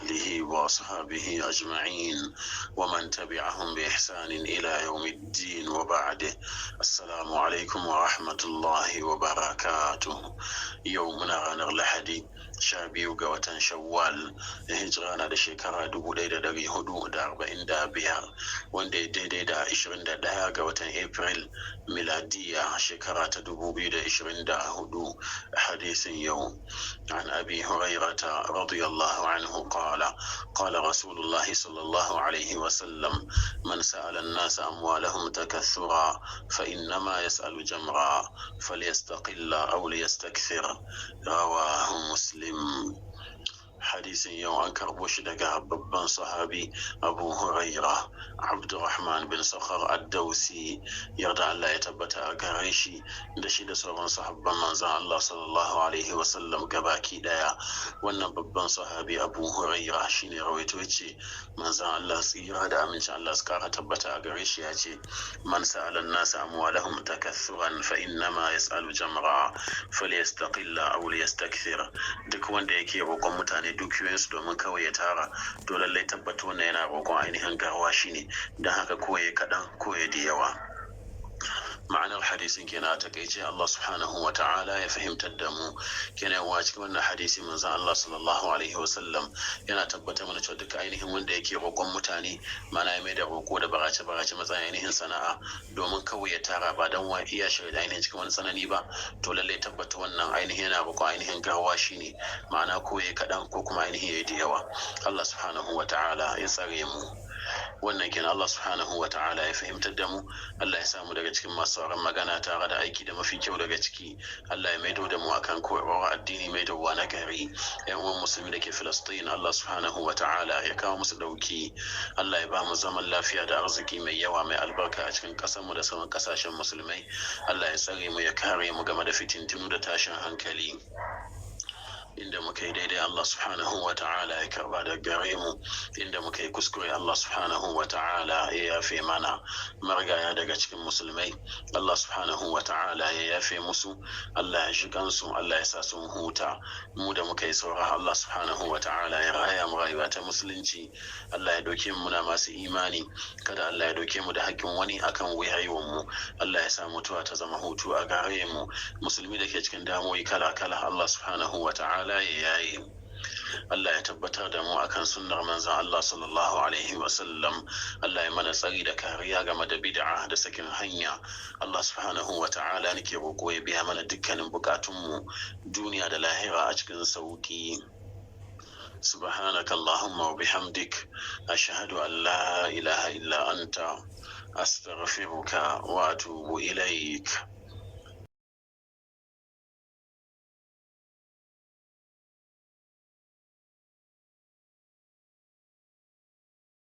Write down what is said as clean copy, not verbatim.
آله وأصحابه أجمعين ومن تبعهم بإحسان إلى يوم الدين وبعد. السلام عليكم ورحمة الله وبركاته. يومنا غنر لحدي 12 ga watan Shawwal na hijira na da shekara 1445 wanda ya daidai da 21 ga watan April miladiya shekara ta 2024. hadisin yau an Abi Hurairata radiyallahu anhu qala Rasulullahi sallallahu alaihi wasallam man sa'ala an-nasa amwalahum takathura fa innama yas'alu jamra falyastaqilla aw liyastakthir. rawahu Muslim. hadisin yau an karbo shi daga babban sahabi Abu Huraira Abdurrahman bin Sakhar ad-Dawsi, yarda Allah ya tabbata a gare shi da shi da sauran sahabban manzon Allah sallallahu alaihi wasallam gabaki daya. wannan babban sahabi Abu Huraira shine rawaito yace manzon Allah tsira da amincin Allah su kara tabbata a gare shi yace man sa'ala an-nas amwalahum takathuran fa innama yas'alu jamra falyastaqilla aw liyastakthir. duk wanda yake roƙon mutane dukiyoyinsu domin kawai ya tara, to lallai tabbata wannan yana roƙon ainihin garwa shine, don haka koye kaɗan koye da yawa. ma'anar hadisin kenan a takaice Allah subhanahu wa ta'ala ya fahimtar da mu kenan wa cikin wannan hadisi manzon Allah sallallahu alaihi wasallam yana tabbatar mana cewa duka ainihin wanda yake roƙon mutane, mana ya mai da roƙo da barace matsayin ainihin sana'a domin kawai ya tara ba dan wa iya shirya da ainihin cikin wani tsanani ba, to lallai tabbata wannan ainihin yana roƙon ainihin garwa shine, ma'ana ko ya kaɗan ko kuma ainihin ya da yawa. Allah subhanahu wa ta'ala ya tsare mu. wannan kenan Allah subhanahu wa ta'ala ya fahimtar da mu. Allah ya samu daga cikin masu sauran magana tare da aiki da mafi kyau daga ciki. Allah ya maido da mu akan koyarwar addini mai dawowa na gari. yan uwan musulmi da ke Filistin, Allah subhanahu wa ta'ala ya kawo musu dauki. Allah ya ba mu zaman lafiya da arziki mai yawa mai albarka a cikin ƙasar mu da sauran ƙasashen musulmai. Allah ya tsare mu ya kare mu game da fitintunu da tashin hankali. inda muka yi daidai Allah subhanahu wa ta'ala ya karba da gare mu, inda muka yi kuskure Allah subhanahu wa ta'ala ya yafe mana. marigaya daga cikin musulmai Allah subhanahu wa ta'ala ya yafe musu, Allah ya shigan su, Allah ya sa sun huta. mu da muka yi saura Allah subhanahu wa ta'ala ya raya mu rayuwa ta musulunci. Allah ya doke mu na masu imani, kada Allah ya doke mu da haƙƙin wani akan wayewar mu. Allah ya sa mutuwa ta zama hutu a gare mu. musulmi da ke cikin damuwoyi kala Allah subhanahu wa ta'ala ya yayi. Allah ya tabbatar da mu akan sunnar manzon Allah sallallahu alaihi wasallam. Allah ya mana tsari da kariya game da bid'a da sakin hanya. Allah subhanahu wa ta'ala nake roƙo ya biya mana dukkanin bukatunmu duniya da lahira a cikin sauki. سبحانك اللهم وبحمدك أشهد أن لا إله إلا أنت أستغفرك وأتوب إليك.